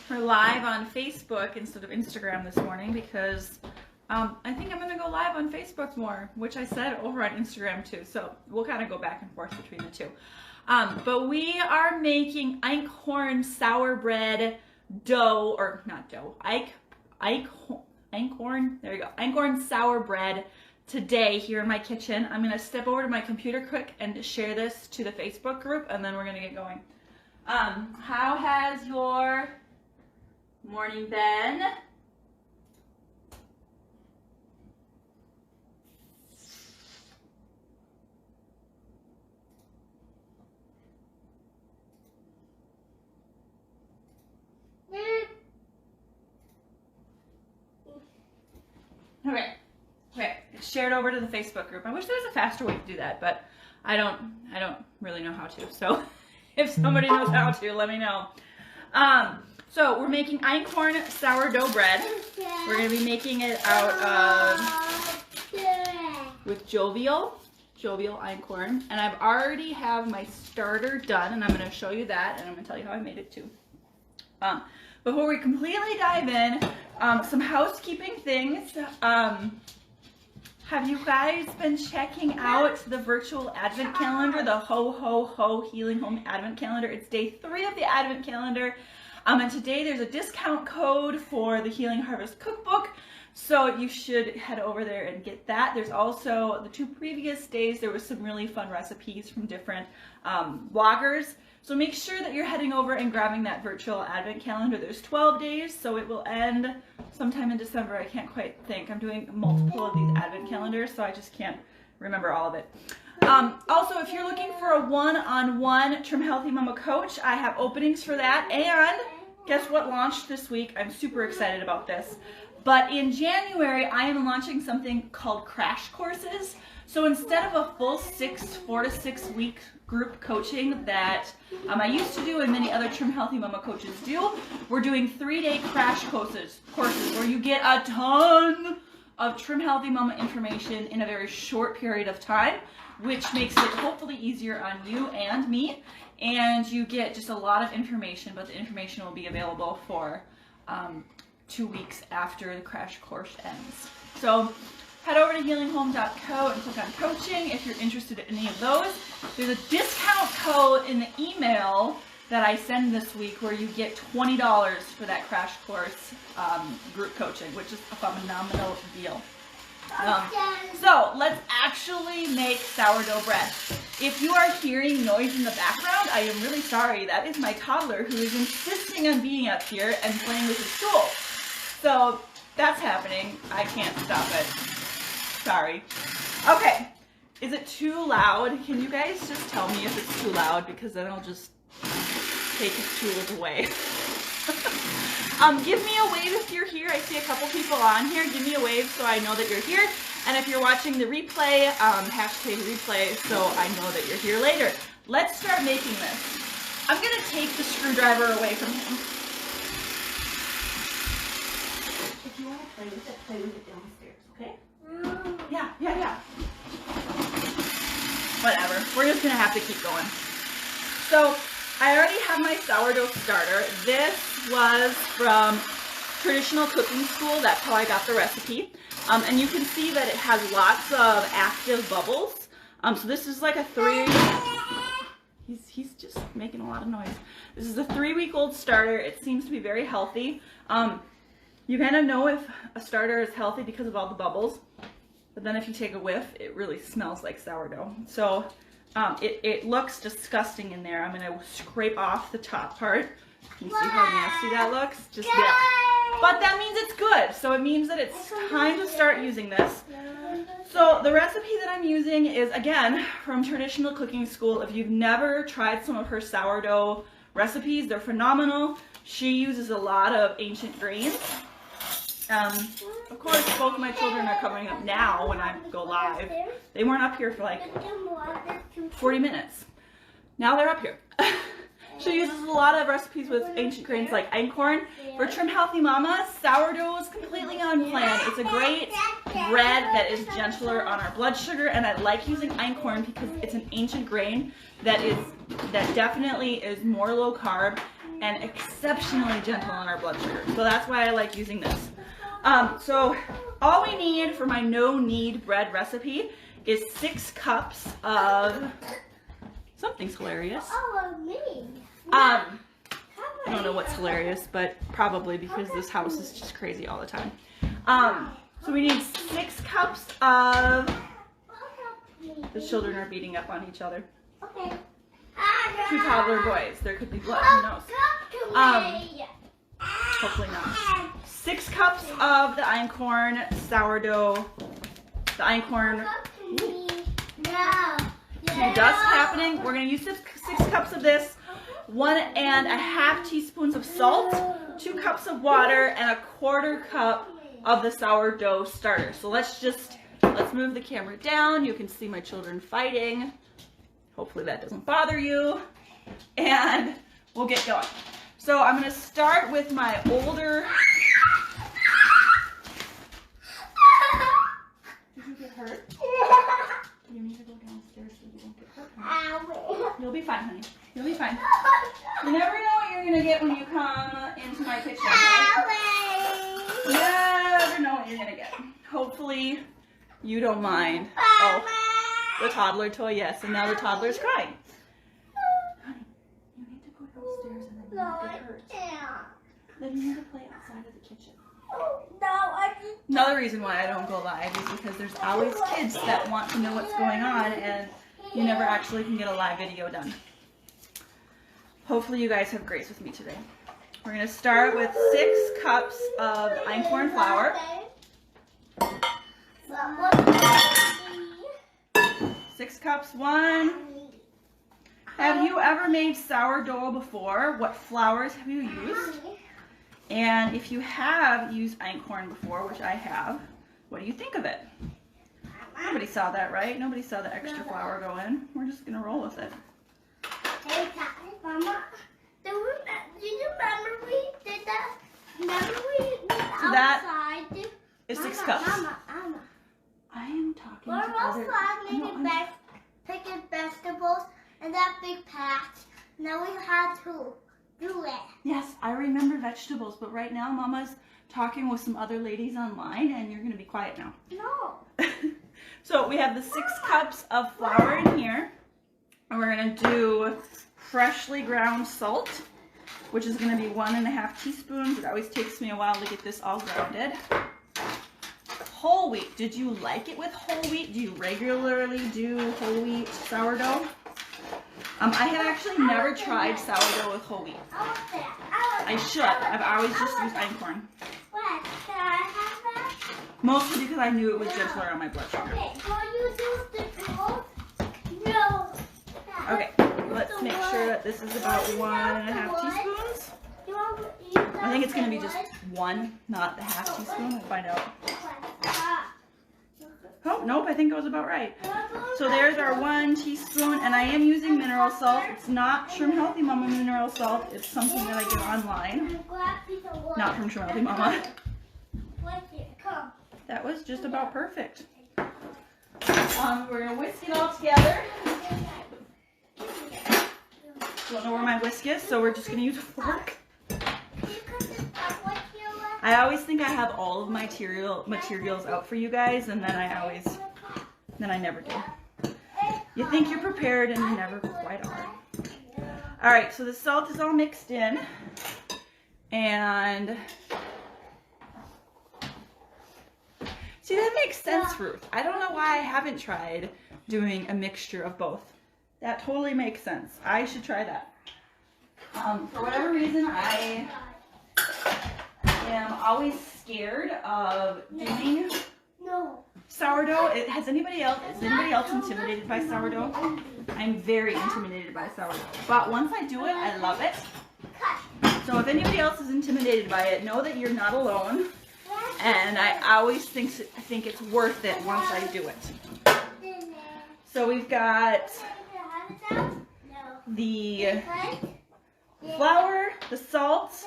We're live on Facebook instead of Instagram this morning because I think I'm going to go live on Facebook more, which I said over on Instagram too. So we'll kind of go back and forth between the two. But we are making Einkorn sour bread dough, or not dough, Einkorn, there you go, Einkorn sour bread today here in my kitchen. I'm going to step over to my computer quick and share this to the Facebook group, and then we're going to get going. How has your morning been? Okay, it's shared over to the Facebook group. I wish there was a faster way to do that, but I don't really know how to. So if somebody knows how to, let me know. So we're making Einkorn sourdough bread. We're going to be making it out of with jovial Einkorn, and I've already have my starter done, and I'm going to show you that, and I'm going to tell you how I made it too. Before we completely dive in, some housekeeping things. Have you guys been checking out the virtual advent calendar, the Ho Ho Ho Healing Home Advent Calendar? It's day 3 of the advent calendar. And today there's a discount code for the Healing Harvest Cookbook. So you should head over there and get that. There's also the 2 previous days, there was some really fun recipes from different bloggers. So make sure that you're heading over and grabbing that virtual advent calendar. There's 12 days, so it will end sometime in December. I can't quite think. I'm doing multiple of these advent calendars, so I just can't remember all of it. Also, if you're looking for a one-on-one Trim Healthy Mama coach, I have openings for that. And guess what launched this week? I'm super excited about this. But in January, I am launching something called Crash Courses. So instead of a full 4 to 6 week group coaching that I used to do and many other Trim Healthy Mama coaches do, we're doing 3-day crash courses where you get a ton of Trim Healthy Mama information in a very short period of time, which makes it hopefully easier on you and me. And you get just a lot of information, but the information will be available for 2 weeks after the crash course ends. So head over to healinghome.co and click on coaching if you're interested in any of those. There's a discount code in the email that I send this week where you get $20 for that crash course group coaching, which is a phenomenal deal. So let's actually make sourdough bread. If you are hearing noise in the background, I am really sorry. That is my toddler who is insisting on being up here and playing with his tool. So that's happening. I can't stop it. Sorry. Okay. Is it too loud? Can you guys just tell me if it's too loud, because then I'll just take his tools away. Give me a wave if you're here. I see a couple people on here. Give me a wave so I know that you're here. And if you're watching the replay, hashtag replay so I know that you're here later. Let's start making this. I'm going to take the screwdriver away from him. If you want to play with it downstairs, okay? Yeah. Whatever. We're just going to have to keep going. So I already have my sourdough starter. This was from Traditional Cooking School. That's how I got the recipe. And you can see that it has lots of active bubbles. So this is like a he's just making a lot of noise. This is a 3-week-old starter. It seems to be very healthy. You kind of know if a starter is healthy because of all the bubbles. But then if you take a whiff, it really smells like sourdough. So it looks disgusting in there. I'm going to scrape off the top part. You can see how nasty that looks? Just yeah. But that means it's good. So it means that it's time to start using this. So the recipe that I'm using is, again, from Traditional Cooking School. If you've never tried some of her sourdough recipes, they're phenomenal. She uses a lot of ancient grains. Of course, both of my children are coming up now when I go live. They weren't up here for like 40 minutes. Now they're up here. She uses a lot of recipes with ancient grains like einkorn. For Trim Healthy Mama, sourdough is completely on plan. It's a great bread that is gentler on our blood sugar, and I like using einkorn because it's an ancient grain that definitely is more low carb and exceptionally gentle on our blood sugar. So that's why I like using this. So all we need for my no-knead bread recipe is 6 cups of, something's hilarious. I don't know what's hilarious, but probably because this house is just crazy all the time. So we need 6 cups of, the children are beating up on each other. 2 toddler boys. There could be blood, who knows? Hopefully not. 6 cups of the Einkorn sourdough, the Einkorn dust happening. We're going to use 6 cups of this, 1.5 teaspoons of salt, 2 cups of water, and 1/4 cup of the sourdough starter. So let's move the camera down. You can see my children fighting. Hopefully that doesn't bother you. And we'll get going. So I'm going to start with my older... Did you get hurt? You need to go downstairs so you don't get hurt, honey. You'll be fine, honey. You'll be fine. You never know what you're going to get when you come into my kitchen. You never know what you're going to get. Hopefully you don't mind. Oh, the toddler toy, yes. And now the toddler's crying. Honey, you need to go downstairs and then you won't get hurt. Then you need to play outside of the kitchen. Another reason why I don't go live is because there's always kids that want to know what's going on and you never actually can get a live video done. Hopefully you guys have grace with me today. We're going to start with 6 cups of einkorn flour. 6 cups, 1. Have you ever made sourdough before? What flours have you used? And if you have used einkorn before, which I have, what do you think of it? Nobody saw that, right? Nobody saw the extra flour go in. We're just going to roll with it. Hey, Mama, do you remember we did that? Remember we went outside? That is 6 cups. Mama. I am talking We're to other... outside picking vegetables in that big patch. Now we had to do it. Yes, I remember vegetables, but right now Mama's talking with some other ladies online and you're going to be quiet now. No. So we have the 6 cups of flour in here. And we're going to do freshly ground salt, which is going to be 1.5 teaspoons. It always takes me a while to get this all grounded. Whole wheat. Did you like it with whole wheat? Do you regularly do whole wheat sourdough? I have actually never tried sourdough with whole wheat. I should. I've always just used einkorn. What? Can I have that? Mostly because I knew it was gentler on my blood sugar. Okay, will you do the gold? No. Okay, let's make sure that this is about 1.5 teaspoons. I think it's going to be just 1, not the half teaspoon. We'll find out. Oh, nope, I think it was about right. So there's our 1 teaspoon, and I am using mineral salt. It's not Shroom Healthy Mama mineral salt. It's something that I get online. Not from Shroom Healthy Mama. That was just about perfect. We're going to whisk it all together. Don't know where my whisk is, so we're just going to use a fork. I always think I have all of my materials out for you guys, and then I never do. You think you're prepared, and you never quite are. All right, so the salt is all mixed in, and see, that makes sense, Ruth. I don't know why I haven't tried doing a mixture of both. That totally makes sense. I should try that. For whatever reason, I am always scared of doing sourdough. Is anybody else intimidated by sourdough? I'm very intimidated by sourdough. But once I do it, I love it. So if anybody else is intimidated by it, know that you're not alone. And I always think it's worth it once I do it. So we've got the flour, the salt,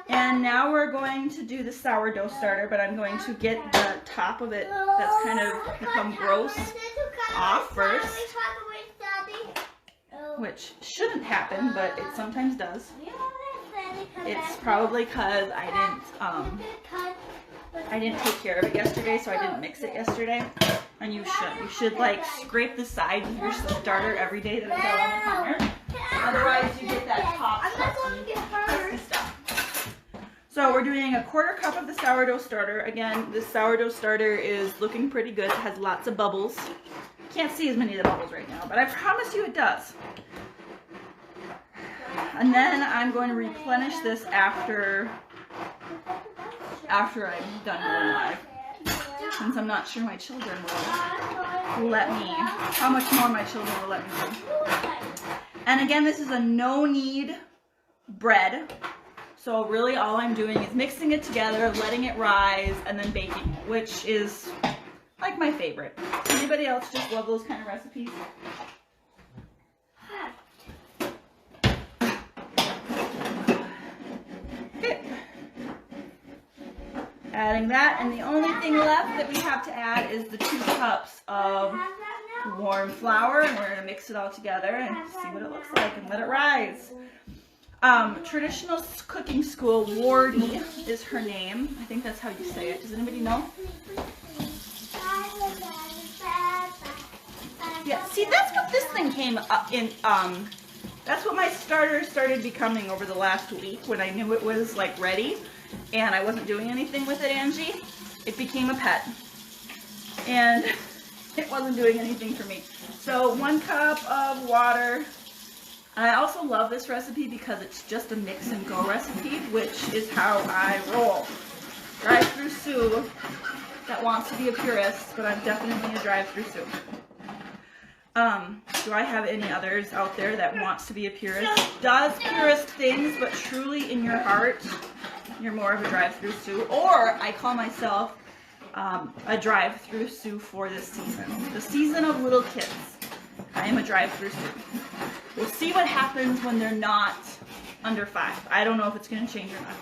and now we're going to do the sourdough starter, but I'm going to get the top of it that's kind of become gross off first, which shouldn't happen, but it sometimes does. It's probably because I didn't take care of it yesterday, so I didn't mix it yesterday. And you should like scrape the sides of your starter every day that it's out on the counter. Otherwise, you get that top crusty stuff. So we're doing a 1/4 cup of the sourdough starter. Again, this sourdough starter is looking pretty good. It has lots of bubbles. Can't see as many of the bubbles right now, but I promise you it does. And then I'm going to replenish this after I'm done going live, since I'm not sure my children will let me, how much more my children will let me do. And again, this is a no-knead bread. So really all I'm doing is mixing it together, letting it rise, and then baking it, which is like my favorite. Anybody else just love those kind of recipes? Okay. Adding that, and the only thing left that we have to add is the 2 cups of warm flour, and we're going to mix it all together and see what it looks like and let it rise. Traditional cooking school, Wardy is her name. I think that's how you say it. Does anybody know? Yeah, see, that's what this thing came up in, that's what my starter started becoming over the last week when I knew it was like ready and I wasn't doing anything with it, Angie. It became a pet and it wasn't doing anything for me. So 1 cup of water. I also love this recipe because it's just a mix and go recipe, which is how I roll. Drive-through Sue that wants to be a purist, but I'm definitely a drive-through Sue. Do I have any others out there that wants to be a purist? Does purist things, but truly in your heart, you're more of a drive-through Sue. Or I call myself a drive-through Sue for this season. The season of little kids. I am a drive-through Sue. We'll see what happens when they're not under 5. I don't know if it's going to change or not.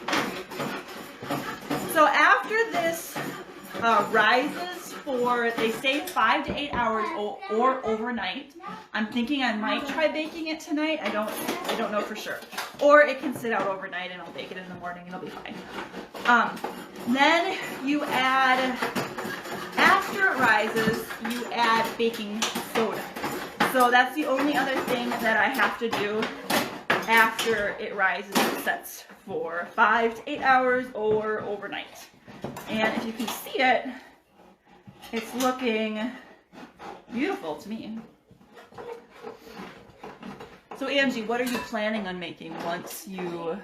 So after this rises for, they say 5 to 8 hours or overnight. I'm thinking I might try baking it tonight. I don't know for sure. Or it can sit out overnight and I'll bake it in the morning and it'll be fine. Then you add, after it rises, you add baking soda. So that's the only other thing that I have to do after it rises and sets for 5 to 8 hours or overnight. And if you can see it, it's looking beautiful to me. So Angie, what are you planning on making once you,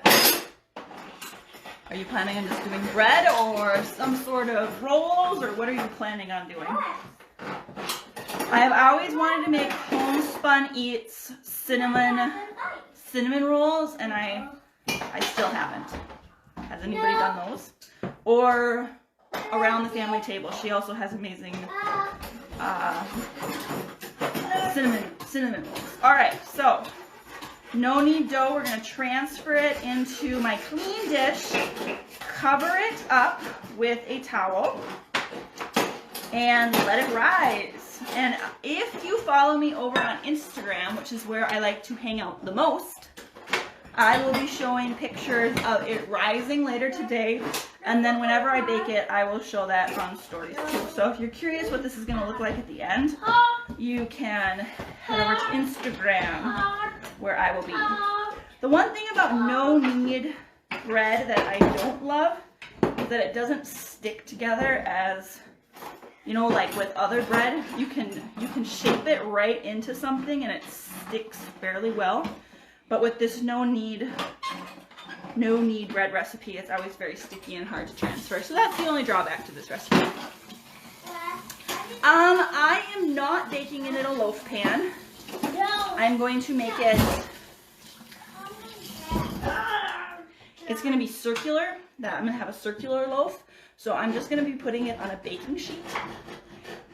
are you planning on just doing bread or some sort of rolls, or what are you planning on doing? I have always wanted to make homespun eats cinnamon rolls, and I still haven't. Has anybody done those? Or around the family table. She also has amazing cinnamon rolls. All right, so no knead dough. We're going to transfer it into my clean dish, cover it up with a towel, and let it rise. And if you follow me over on Instagram, which is where I like to hang out the most, I will be showing pictures of it rising later today. And then whenever I bake it, I will show that on stories too. So if you're curious what this is going to look like at the end, you can head over to Instagram where I will be. The one thing about no knead bread that I don't love is that it doesn't stick together as, you know, like with other bread, you can shape it right into something and it sticks fairly well. But with this no knead bread recipe, it's always very sticky and hard to transfer. So that's the only drawback to this recipe. I am not baking it in a loaf pan. I'm going to make it, it's going to be circular. I'm going to have a circular loaf. So I'm just going to be putting it on a baking sheet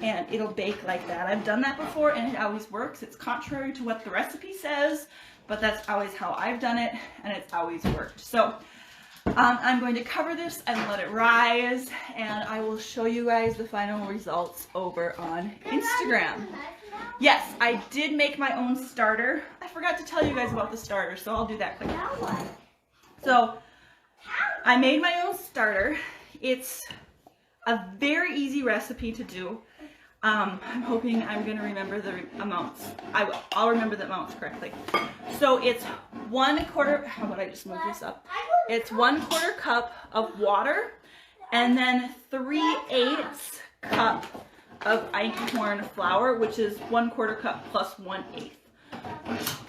and it'll bake like that. I've done that before and it always works. It's contrary to what the recipe says, but that's always how I've done it and it's always worked. So I'm going to cover this and let it rise, and I will show you guys the final results over on Instagram. Yes, I did make my own starter. I forgot to tell you guys about the starter, so I'll do that quickly. So I made my own starter. It's a very easy recipe to do. I'm hoping I'm going to remember the amounts. I'll remember the amounts correctly. So it's 1/4, how about I just move this up? It's 1/4 cup of water and then 3/8 cup of einkorn flour, which is 1/4 cup plus 1/8.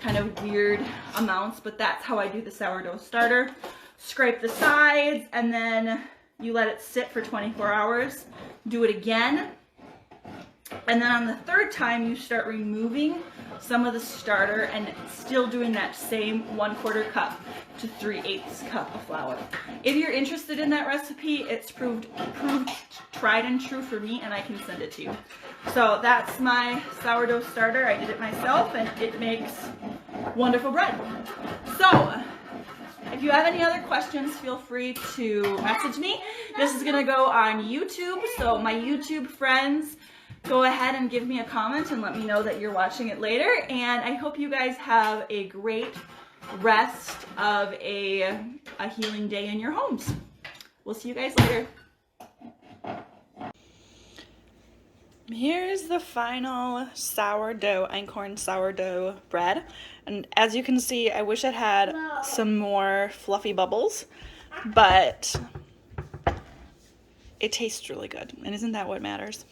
Kind of weird amounts, but that's how I do the sourdough starter. Scrape the sides and then you let it sit for 24 hours. Do it again. And then on the third time, you start removing some of the starter and still doing that same 1/4 cup to 3/8 cup of flour. If you're interested in that recipe, it's proved tried and true for me, and I can send it to you. So that's my sourdough starter. I did it myself, and it makes wonderful bread. So if you have any other questions, feel free to message me. This is gonna go on YouTube, so my YouTube friends, go ahead and give me a comment and let me know that you're watching it later. And I hope you guys have a great rest of a healing day in your homes. We'll see you guys later. Here's the final sourdough, einkorn sourdough bread. And as you can see, I wish it had some more fluffy bubbles, but it tastes really good. And isn't that what matters?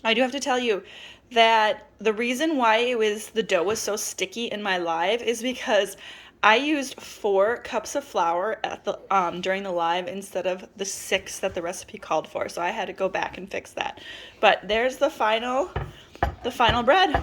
I do have to tell you that the reason why the dough was so sticky in my live is because I used 4 cups of flour at the during the live instead of the 6 that the recipe called for. So I had to go back and fix that. But there's the final bread.